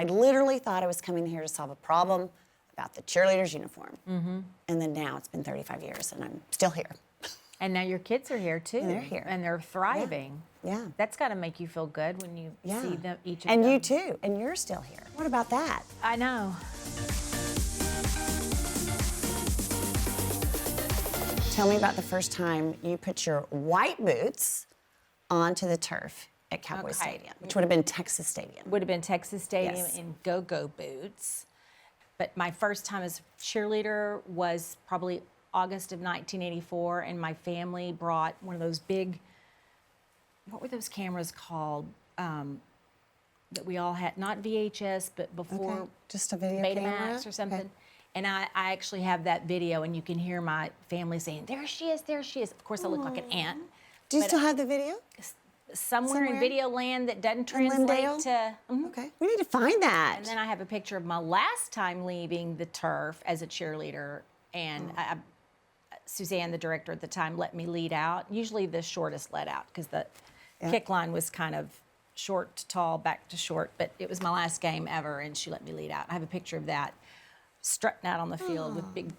I literally thought I was coming here to solve a problem about the cheerleaders' uniform. And then now it's been 35 years, and I'm still here. And now your kids are here, too. And they're here. And they're thriving. Yeah. That's got to make you feel good when you see them, each of and them. you, too. And you're still here. What about that? I know. Tell me about the first time you put your white boots onto the turf at Cowboys Stadium, which would have been Texas Stadium. Would have been Texas Stadium Yes. in go-go boots. But my first time as cheerleader was probably August of 1984, and my family brought one of those big, what were those cameras called that we all had, not VHS, but before Just a video Betamax camera? or something. Okay. And I actually have that video, and you can hear my family saying, there she is, there she is. Of course, I look like an ant. Do you But still have the video? Somewhere in Somewhere? video land that doesn't In translate Lindale? to... Mhm. Okay. We need to find that. And then I have a picture of my last time leaving the turf as a cheerleader, and Suzanne, the director at the time, let me lead out. Usually the shortest let out, because the kick line was kind of short to tall, back to short, but it was my last game ever, and she let me lead out. I have a picture of that, strutting out on the field with big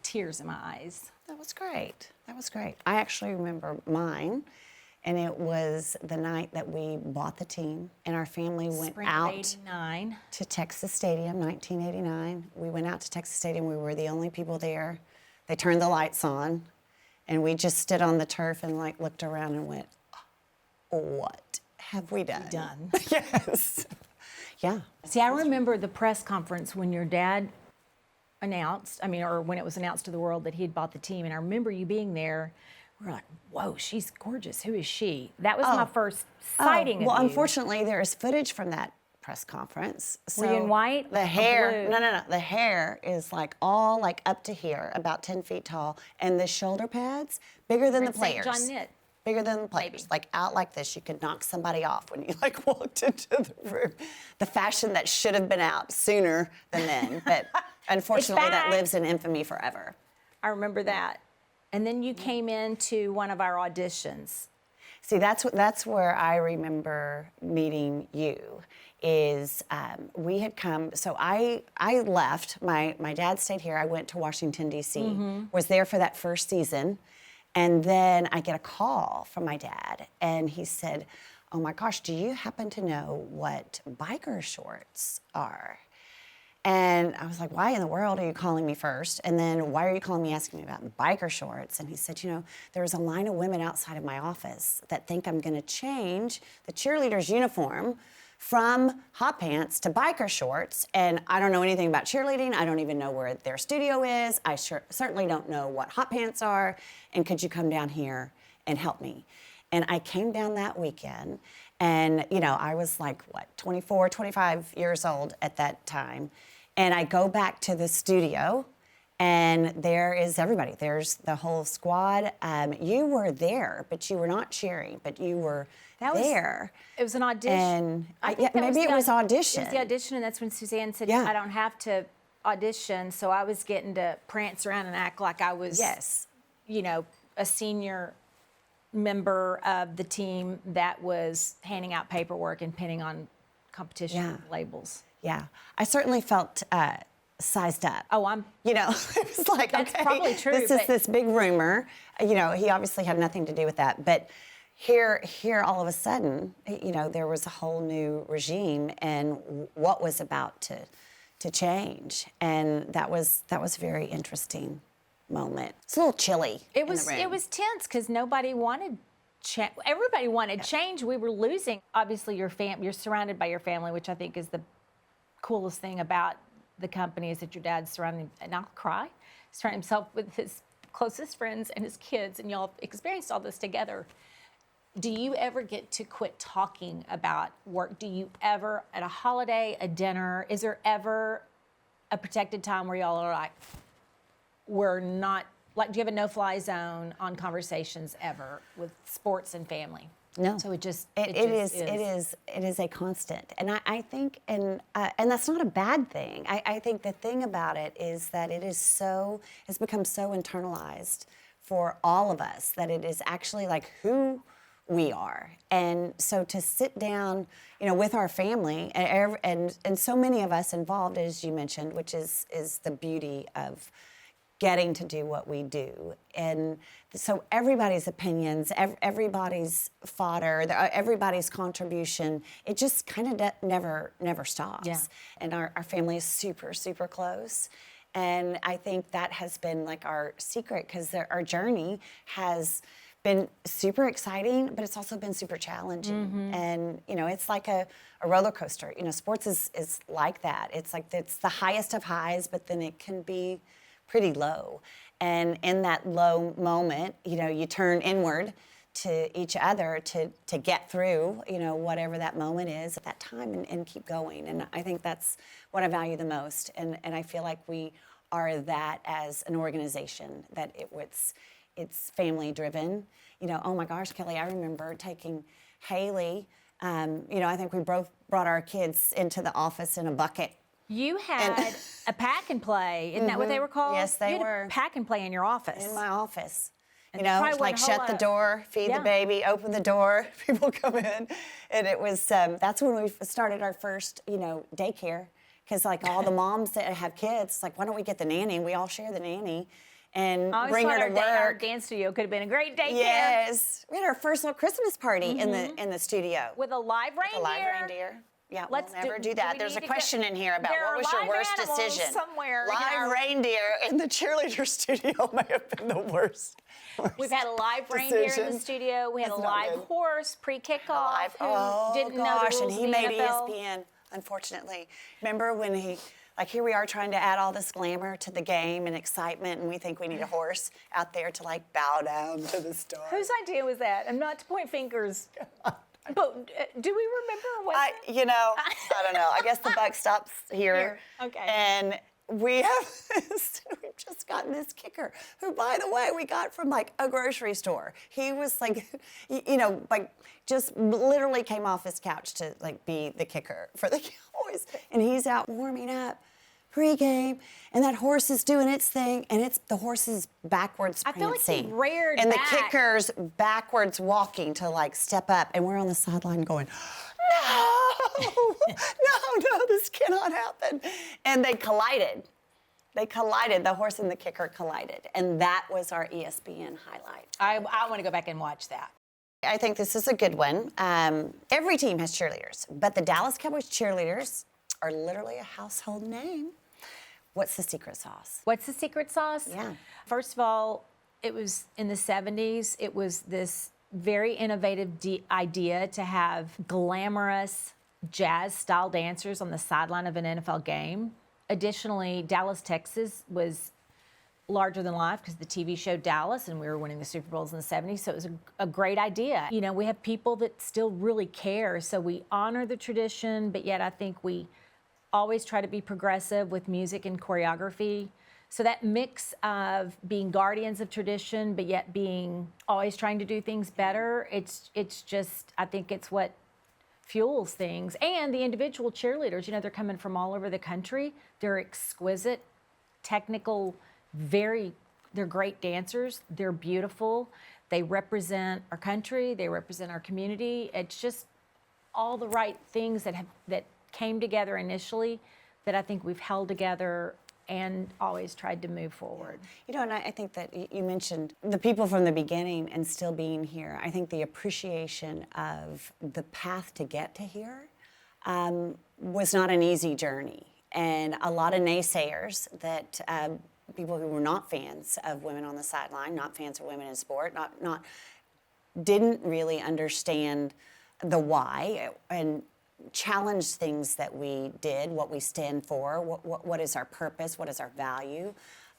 tears in my eyes. That was great. That was great. I actually remember mine, and it was the night that we bought the team, and our family went Spring out of '89. to Texas Stadium, 1989. We went out to Texas Stadium. We were the only people there. They turned the lights on, and we just stood on the turf and like looked around and went, "What have we done?" Yes. Yeah. See, I remember the press conference when your dad announced, or when it was announced to the world that he had bought the team, and I remember you being there. We were like, whoa, she's gorgeous. Who is she? That was my first sighting Well, of you. unfortunately, there is footage from that press conference. So Were you in white The or hair, blue? no. The hair is like all like up to here, about 10 feet tall, and the shoulder pads bigger than the St. players. John knit. Bigger than the players, like out like this. You could knock somebody off when you like walked into the room. The fashion that should have been out sooner than then, but unfortunately that back. lives in infamy forever. I remember that. And then you came into one of our auditions. See, that's where I remember meeting you. Is we had come, so I left. My dad stayed here. I went to Washington D.C. Was there for that first season, and then I get a call from my dad, and he said, "Oh my gosh, do you happen to know what biker shorts are?" And I was like, "Why in the world are you calling me first? And then why are you calling me asking me about biker shorts?" And he said, "There's a line of women outside of my office that think I'm going to change the cheerleader's uniform from hot pants to biker shorts. And I don't know anything about cheerleading. I don't even know where their studio is. I certainly don't know what hot pants are. And could you come down here and help me?" And I came down that weekend. And, I was like, 24, 25 years old at that time. And I go back to the studio, and there is everybody. There's the whole squad. You were there, but you were not cheering, but you were there. It was an audition. And maybe it was audition. It was the audition, and that's when Suzanne said, Yeah. I don't have to audition. So I was getting to prance around and act like I was, a senior member of the team that was handing out paperwork and pinning on competition labels. Yeah, I certainly felt sized up. Oh, it was like, That's okay, probably true, this is but- this big rumor. He obviously had nothing to do with that. But here, all of a sudden, there was a whole new regime, and what was about to change, and that was a very interesting moment. It's a little chilly. It was tense because nobody wanted change. Everybody wanted change. We were losing. Obviously, you're surrounded by your family, which I think is the coolest thing about the company, is that your dad's surrounding, and I'll cry, surrounding himself with his closest friends and his kids, and y'all experienced all this together. Do you ever get to quit talking about work? Do you ever, at a holiday, a dinner, is there ever a protected time where y'all are like, we're not, like, do you have a no-fly zone on conversations ever with sports and family? No. So it is a constant, and I think, and that's not a bad thing. I think the thing about it is that it's become so internalized for all of us that it is actually like, who we are. And so to sit down, with our family and so many of us involved, as you mentioned, which is the beauty of getting to do what we do. And so everybody's opinions, everybody's fodder, everybody's contribution, it just kind of never stops. Yeah. And our family is super, super close. And I think that has been like our secret, because our journey has been super exciting, but it's also been super challenging. And, it's like a roller coaster. Sports is like that. It's like it's the highest of highs, but then it can be pretty low. And in that low moment, you turn inward to each other to get through, whatever that moment is at that time and keep going. And I think that's what I value the most. And I feel like we are that as an organization, that it's family driven. Oh my gosh, Kelli, I remember taking Haley, I think we both brought our kids into the office in a bucket. You had a pack and play. Isn't that what they were called? Yes, they you had were. A pack and play in your office. In my office. And probably like wasn't a whole shut the lot door, feed the baby, open the door, people come in. And it was, that's when we started our first, daycare. Because like all the moms that have kids, like, why don't we get the nanny? We all share the nanny. And bring her to work. Our dance studio could have been a great daycare. Yes. We had our first little Christmas party in the studio. With a live reindeer. With a live reindeer. Yeah, we'll never do do that. we There's a need to question in here about There what are was your live worst animals decision. somewhere in Live our- reindeer in the cheerleader studio may have been the worst. We've had a live reindeer in the decision. studio. We had That's a not live good. horse pre-kickoff who didn't know the gosh, rules and he of the made NFL. ESPN, unfortunately. Remember when here we are trying to add all this glamour to the game and excitement, and we think we need a horse out there to like bow down to the stars. Whose idea was that? And not to point fingers. But do we remember what? I don't know. I guess the buck stops here. Okay. And we've just gotten this kicker, who, by the way, we got from like a grocery store. He was like, just literally came off his couch to like be the kicker for the Cowboys, and he's out warming up pre-game, and that horse is doing its thing, and the horse is backwards prancing. I feel like he reared and back. The kicker's backwards walking to like step up, and we're on the sideline going, no, this cannot happen. And they collided. The horse and the kicker collided, and that was our ESPN highlight. I want to go back and watch that. I think this is a good one. Every team has cheerleaders, but the Dallas Cowboys Cheerleaders are literally a household name. What's the secret sauce? What's the secret sauce? Yeah. First of all, it was in the 70s. It was this very innovative idea to have glamorous jazz-style dancers on the sideline of an NFL game. Additionally, Dallas, Texas was larger than life because the TV show Dallas, and we were winning the Super Bowls in the 70s, so it was a great idea. We have people that still really care, so we honor the tradition, but yet I think we always try to be progressive with music and choreography. So that mix of being guardians of tradition, but yet being always trying to do things better, it's just, I think it's what fuels things. And the individual cheerleaders, they're coming from all over the country. They're exquisite, technical, they're great dancers. They're beautiful. They represent our country. They represent our community. It's just all the right things that came together initially that I think we've held together and always tried to move forward. And I think that you mentioned the people from the beginning and still being here. I think the appreciation of the path to get to here was not an easy journey. And a lot of naysayers that people who were not fans of women on the sideline, not fans of women in sport, not didn't really understand the why and challenge things that we did, what we stand for, what is our purpose, what is our value.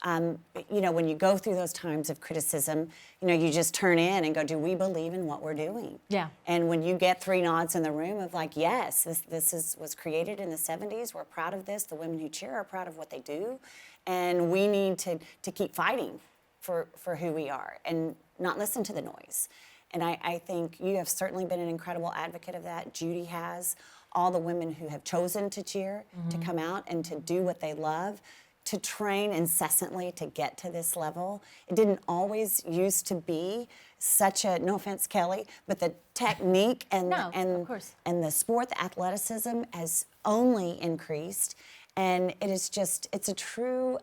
When you go through those times of criticism, you just turn in and go, do we believe in what we're doing? Yeah. And when you get 3 nods in the room of like, yes, this was created in the 70s, we're proud of this, the women who cheer are proud of what they do, and we need to keep fighting for who we are and not listen to the noise. And I think you have certainly been an incredible advocate of that. Judy has. All the women who have chosen to cheer, to come out and to do what they love, to train incessantly to get to this level. It didn't always used to be such a, no offense, Kelly, but the technique and of course. and the sport, the athleticism has only increased, and it is just, it's a true,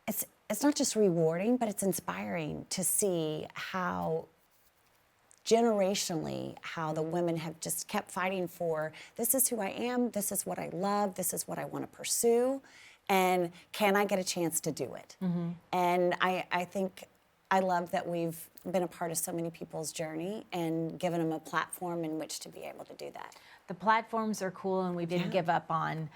it's not just rewarding, but it's inspiring to see how generationally, how the women have just kept fighting for, this is who I am, this is what I love, this is what I want to pursue, and can I get a chance to do it? And I think I love that we've been a part of so many people's journey and given them a platform in which to be able to do that. The platforms are cool, and we didn't give up on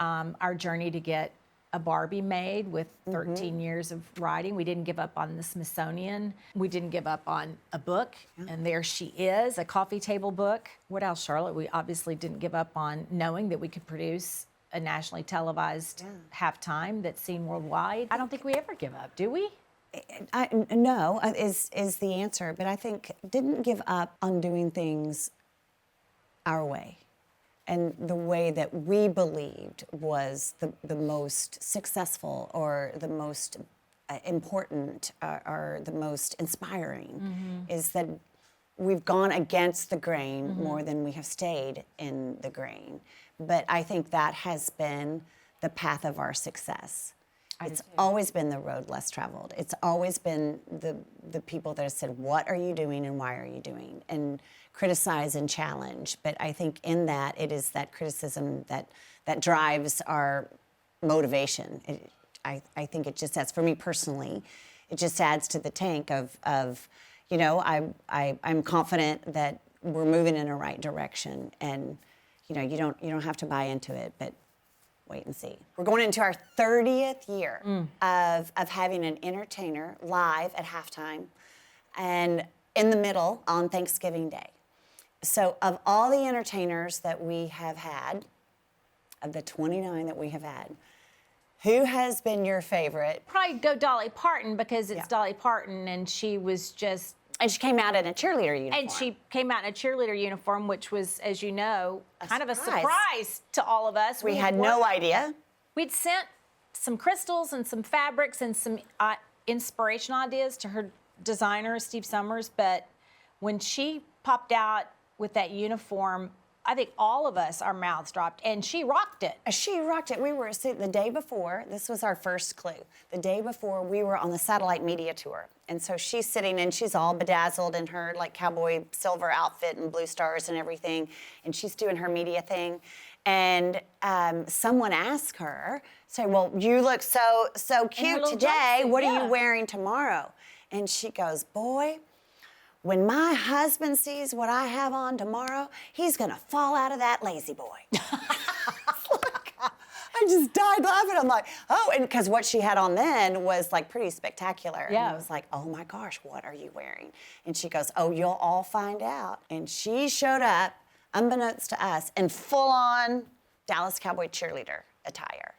our journey to get a Barbie made with 13 years of writing. We didn't give up on the Smithsonian. We didn't give up on a book, and there she is, a coffee table book. What else, Charlotte? We obviously didn't give up on knowing that we could produce a nationally televised halftime that's seen worldwide. I don't think we ever give up, do we? No, is the answer, but I think didn't give up on doing things our way. And the way that we believed was the most successful or the most important or the most inspiring is that we've gone against the grain more than we have stayed in the grain. But I think that has been the path of our success. It's always been the road less traveled. It's always been the people that have said, what are you doing and why are you doing? And criticize and challenge. But I think in that, it is that criticism that drives our motivation. I think it just adds, for me personally, it just adds to the tank of you know, I'm confident that we're moving in the right direction. And, you know, you don't have to buy into it, but wait and see. We're going into our 30th year of having an entertainer live at halftime and in the middle on Thanksgiving Day. So of all the entertainers that we have had, of the 29 that we have had, who has been your favorite? Probably go Dolly Parton, because it's Dolly Parton, and she was just... And she came out in a cheerleader uniform. And she came out in a cheerleader uniform, which was, as you know, kind of a surprise to all of us. We had no idea. We'd sent some crystals and some fabrics and some inspirational ideas to her designer, Steve Summers, but when she popped out with that uniform, I think all of us, our mouths dropped, and she rocked it. She rocked it. We were sitting the day before, this was our first clue. The day before, we were on the satellite media tour. And so she's sitting and she's all bedazzled in her like cowboy silver outfit and blue stars and everything. And she's doing her media thing. And someone asked her, say, well, you look so cute today. Jumpsuit, what are you wearing tomorrow? And she goes, boy, when my husband sees what I have on tomorrow, he's gonna fall out of that lazy boy. I just died laughing. I'm like, oh, and because what she had on then was like pretty spectacular. Yeah. And I was like, oh my gosh, what are you wearing? And she goes, oh, you'll all find out. And she showed up, unbeknownst to us, in full-on Dallas Cowboy cheerleader attire.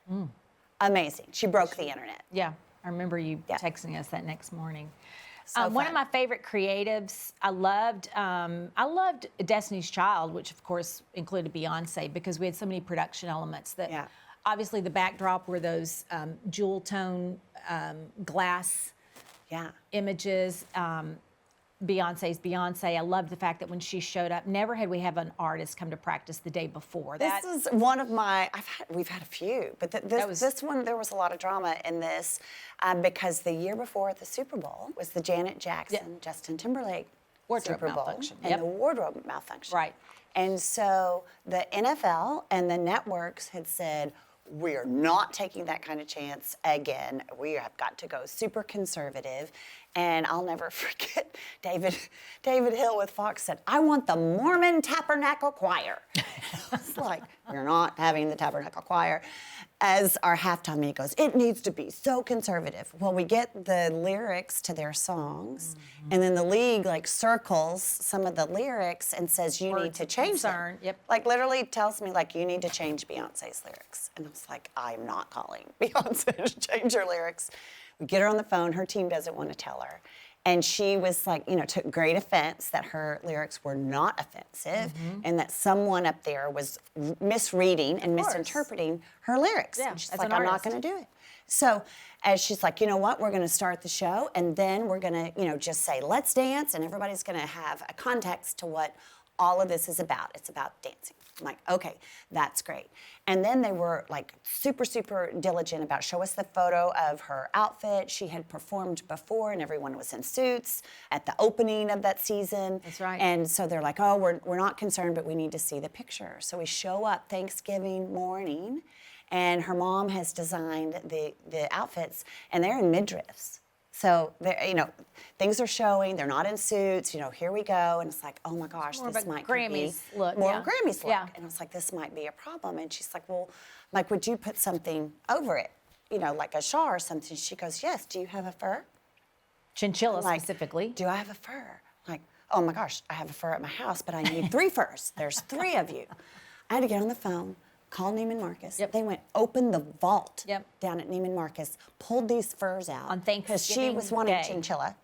Amazing. She broke the internet. Yeah, I remember you texting us that next morning. So one of my favorite creatives, I loved Destiny's Child, which of course included Beyoncé, because we had so many production elements that obviously the backdrop were those jewel tone glass images. Beyonce's Beyonce. I loved the fact that when she showed up, never had we have an artist come to practice the day before. This is one of my, we've had a few, but this one, there was a lot of drama in this because the year before at the Super Bowl was the Janet Jackson, Justin Timberlake Wardrobe Super Bowl malfunction. and the wardrobe malfunction. Right. And so the NFL and the networks had said, we are not taking that kind of chance again. We have got to go super conservative. And I'll never forget David Hill with Fox said, I want the Mormon Tabernacle Choir. I was like, you're not having the Tabernacle Choir. As our halftime meeting goes, it needs to be so conservative. Well, we get the lyrics to their songs, and then the league like circles some of the lyrics and says, you need to change them. Yep. Like literally tells me like, you need to change Beyonce's lyrics. And I was like, I'm not calling Beyonce to change her lyrics. We get her on the phone, her team doesn't want to tell her. And she was like, took great offense that her lyrics were not offensive and that someone up there was misreading and misinterpreting her lyrics. Yeah, And she's as like, an I'm not artist. going to do it. So as she's like, you know what, we're going to start the show and then we're going to, just say, let's dance, and everybody's going to have a context to what all of this is about. It's about dancing. I'm like, okay, that's great. And then they were like super, super diligent about show us the photo of her outfit. She had performed before and everyone was in suits at the opening of that season. That's right. And so they're like, oh, we're not concerned, but we need to see the picture. So we show up Thanksgiving morning and her mom has designed the outfits and they're in midriffs. So they're, things are showing. They're not in suits. Here we go, and it's like, oh my gosh, More of this a might Grammys be look, more yeah. Grammys look. Yeah. And I was like, this might be a problem. And she's like, well, like, would you put something over it, like a shawl or something? She goes, yes. Do you have a fur? Chinchilla I'm like, specifically. Do I have a fur? I'm like, oh my gosh, I have a fur at my house, but I need 3 furs. There's 3 of you. I had to get on the phone. Call Neiman Marcus. Yep. They went open the vault Yep. down at Neiman Marcus, pulled these furs out. On because she Thanksgiving was wanting Day. chinchilla.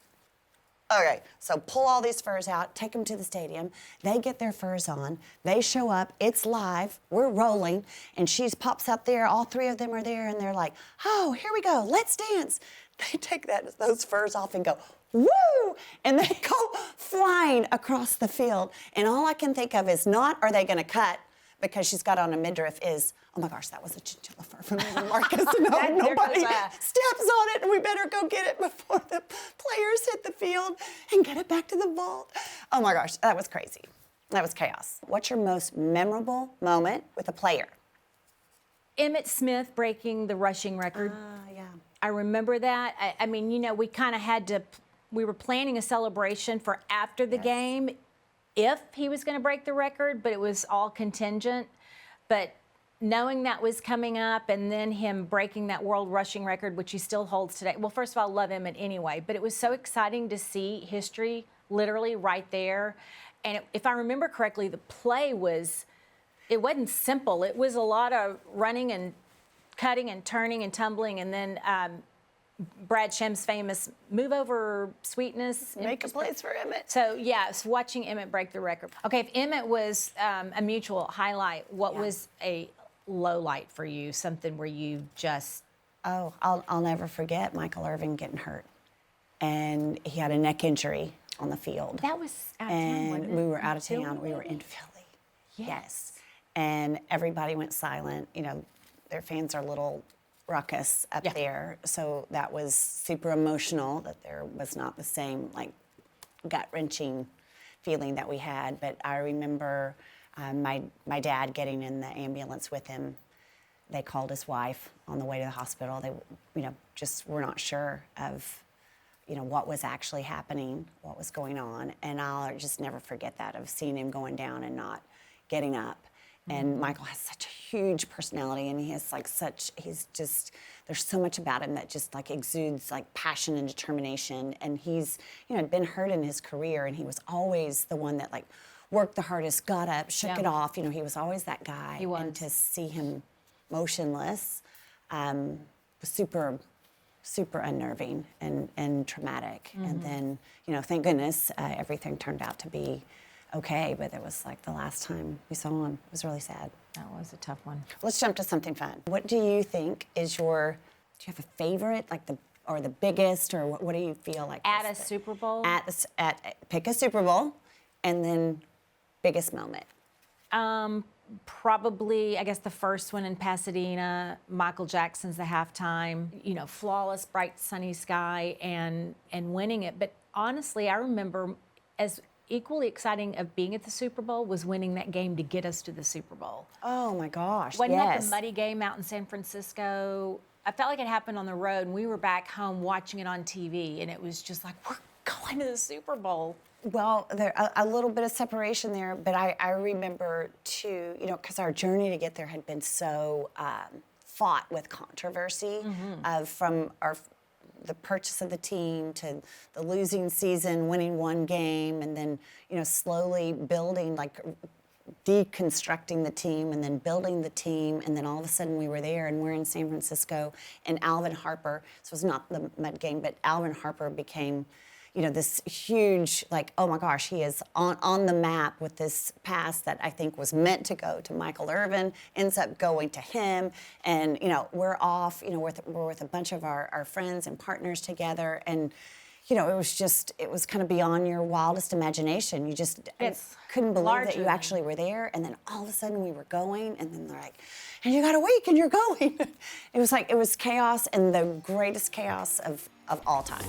Okay, so pull all these furs out, take them to the stadium. They get their furs on. They show up. It's live. We're rolling. And she pops out there. All 3 of them are there. And they're like, oh, here we go. Let's dance. They take those furs off and go, woo! And they go flying across the field. And all I can think of is not are they going to cut, because she's got on a midriff, is, oh my gosh, that was a chinchilla fur from Neiman Marcus. No, There goes nobody that. steps on it, and we better go get it before the players hit the field and get it back to the vault. Oh my gosh, that was crazy. That was chaos. What's your most memorable moment with a player? Emmitt Smith breaking the rushing record. Yeah. I remember that. I mean, we kind of had to, we were planning a celebration for after the game if he was going to break the record, but it was all contingent. But knowing that was coming up and then him breaking that world rushing record, which he still holds today. Well, first of all, I love Emmitt anyway, but it was so exciting to see history literally right there. And if I remember correctly, the play it wasn't simple. It was a lot of running and cutting and turning and tumbling, and then Brad Shem's famous move over sweetness. Make a place for Emmitt. So, yes, watching Emmitt break the record. Okay, if Emmitt was a mutual highlight, what was a low light for you? Something where you just... Oh, I'll never forget Michael Irvin getting hurt. And he had a neck injury on the field. That was out of town, wasn't it? We were out of Philly, town. We were maybe? in Philly. Yes. And everybody went silent. Their fans are a little ruckus up Yeah. there. So that was super emotional that there was not the same, like, gut-wrenching feeling that we had. But I remember my dad getting in the ambulance with him. They called his wife on the way to the hospital. They, just were not sure of, what was actually happening, what was going on. And I'll just never forget that, of seeing him going down and not getting up. And Michael has such a huge personality, and he has there's so much about him that just like exudes like passion and determination. And he's, had been hurt in his career, and he was always the one that like worked the hardest, got up, shook it off. He was always that guy. He was. And to see him motionless was super, super unnerving and traumatic. And then, thank goodness everything turned out to be okay, but it was like the last time we saw him. It was really sad. That was a tough one. Let's jump to something fun. What do you think is do you have a favorite, like the biggest, or what do you feel like? At a Super Bowl? Pick a Super Bowl, and then biggest moment. Probably, I guess the first one in Pasadena, Michael Jackson's the halftime, flawless, bright, sunny sky, and winning it. But honestly, I remember as equally exciting of being at the Super Bowl was winning that game to get us to the Super Bowl. Oh my gosh, Wasn't that yes. the muddy game out in San Francisco? I felt like it happened on the road, and we were back home watching it on TV, and it was just like, we're going to the Super Bowl. Well, there a little bit of separation there, but I remember too, because our journey to get there had been so fought with controversy, from the purchase of the team to the losing season, winning one game, and then slowly building, like deconstructing the team, and then building the team, and then all of a sudden we were there, and we're in San Francisco, and Alvin Harper. So it was not the Met game, but Alvin Harper became, you know, this huge, like, oh my gosh, he is on the map with this pass that I think was meant to go to Michael Irvin, ends up going to him. And, you know, we're off, you know, we're with a bunch of our friends and partners together. And, you know, it was kind of beyond your wildest imagination. You just couldn't believe that you actually were there. And then all of a sudden we were going, and then they're like, and you got a week and you're going. It was chaos, and the greatest chaos of all time.